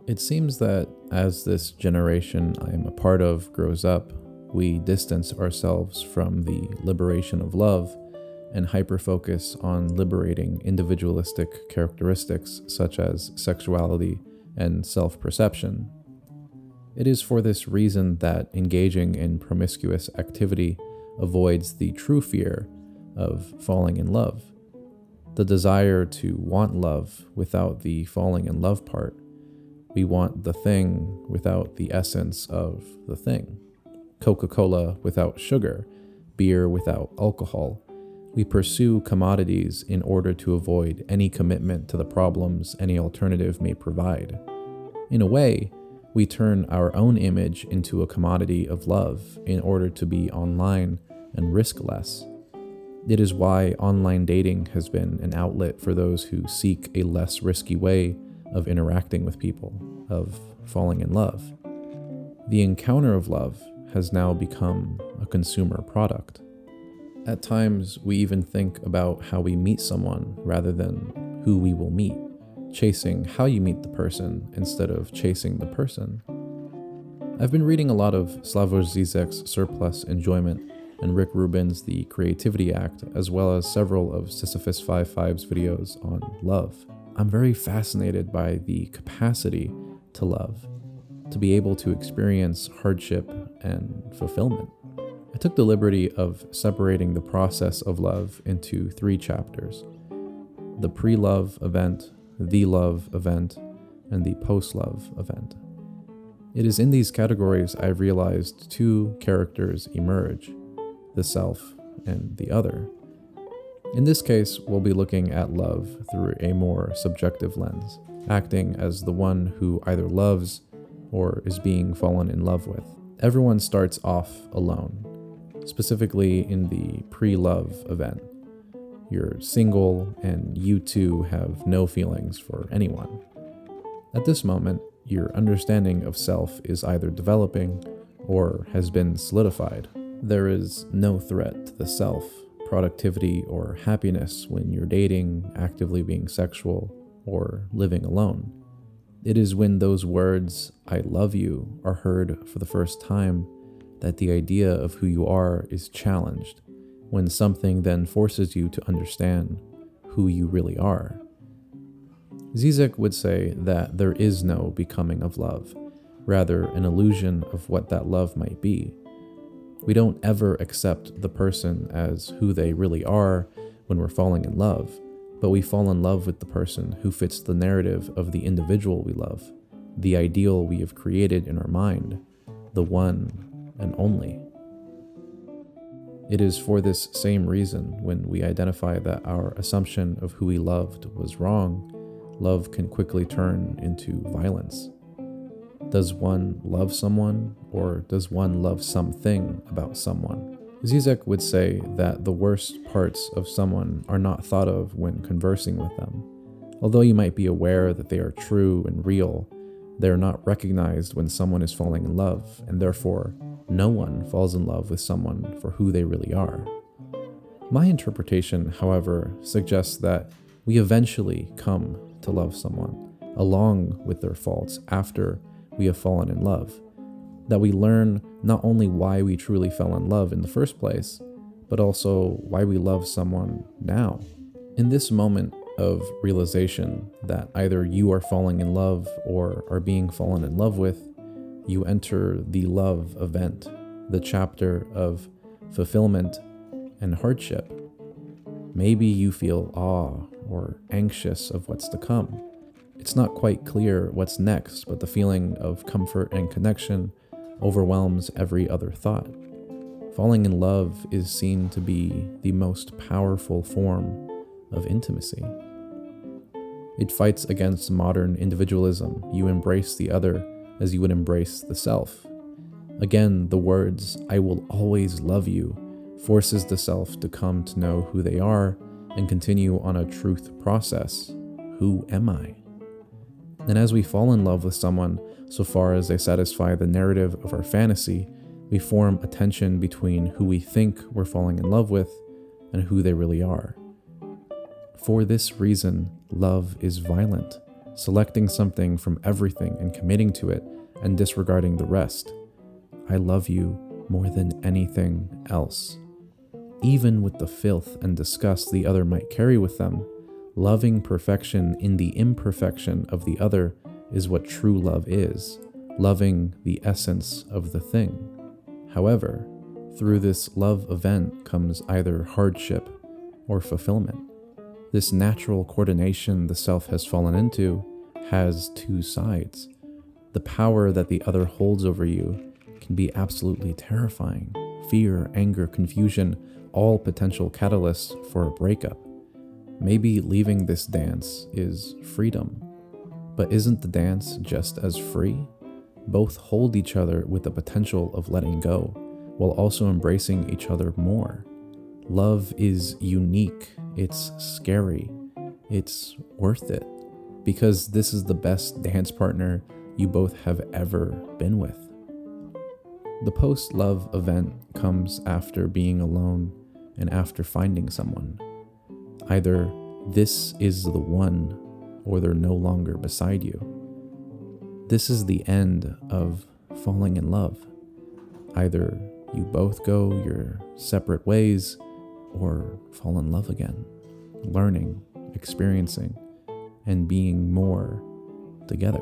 It seems that as this generation I am a part of grows up, we distance ourselves from the liberation of love and hyper-focus on liberating individualistic characteristics such as sexuality and self-perception. It is for this reason that engaging in promiscuous activity avoids the true fear of falling in love. The desire to want love without the falling in love part. We want the thing without the essence of the thing. Coca-Cola without sugar, beer without alcohol. We pursue commodities in order to avoid any commitment to the problems any alternative may provide. In a way, we turn our own image into a commodity of love in order to be online and risk less. It is why online dating has been an outlet for those who seek a less risky way of interacting with people, of falling in love. The encounter of love has now become a consumer product. At times, we even think about how we meet someone rather than who we will meet, chasing how you meet the person instead of chasing the person. I've been reading a lot of Slavoj Zizek's Surplus Enjoyment and Rick Rubin's The Creativity Act, as well as several of Sisyphus 5.5's videos on love. I'm very fascinated by the capacity to love, to be able to experience hardship and fulfillment. I took the liberty of separating the process of love into 3 chapters: the pre-love event, the love event, and the post-love event. It is in these categories I've realized 2 characters emerge, the self and the other. In this case, we'll be looking at love through a more subjective lens, acting as the one who either loves or is being fallen in love with. Everyone starts off alone, specifically in the pre-love event. You're single and you two have no feelings for anyone. At this moment, your understanding of self is either developing or has been solidified. There is no threat to the self, productivity, or happiness when you're dating, actively being sexual, or living alone. It is when those words, "I love you," are heard for the first time that the idea of who you are is challenged, when something then forces you to understand who you really are. Zizek would say that there is no becoming of love, rather an illusion of what that love might be. We don't ever accept the person as who they really are when we're falling in love, but we fall in love with the person who fits the narrative of the individual we love, the ideal we have created in our mind, the one and only. It is for this same reason, when we identify that our assumption of who we loved was wrong, love can quickly turn into violence. Does one love someone, or does one love something about someone? Zizek would say that the worst parts of someone are not thought of when conversing with them. Although you might be aware that they are true and real, they are not recognized when someone is falling in love, and therefore, no one falls in love with someone for who they really are. My interpretation, however, suggests that we eventually come to love someone, along with their faults, after we have fallen in love. That we learn not only why we truly fell in love in the first place, but also why we love someone now. In this moment of realization that either you are falling in love or are being fallen in love with, you enter the love event, the chapter of fulfillment and hardship. Maybe you feel awe or anxious of what's to come. It's not quite clear what's next, but the feeling of comfort and connection overwhelms every other thought. Falling in love is seen to be the most powerful form of intimacy. It fights against modern individualism. You embrace the other as you would embrace the self. Again, the words, "I will always love you," forces the self to come to know who they are and continue on a truth process. Who am I? And as we fall in love with someone, so far as they satisfy the narrative of our fantasy, we form a tension between who we think we're falling in love with and who they really are. For this reason, love is violent. selecting something from everything and committing to it and disregarding the rest. I love you more than anything else. Even with the filth and disgust the other might carry with them, loving perfection in the imperfection of the other is what true love is, loving the essence of the thing. However, through this love event comes either hardship or fulfillment. This natural coordination the self has fallen into has two sides. The power that the other holds over you can be absolutely terrifying. Fear, anger, confusion, all potential catalysts for a breakup. Maybe leaving this dance is freedom. But isn't the dance just as free? Both hold each other with the potential of letting go, while also embracing each other more. Love is unique, it's scary, it's worth it, because this is the best dance partner you both have ever been with. The post-love event comes after being alone and after finding someone. Either this is the one, or they're no longer beside you. This is the end of falling in love. Either you both go your separate ways, or fall in love again, learning, experiencing, and being more together.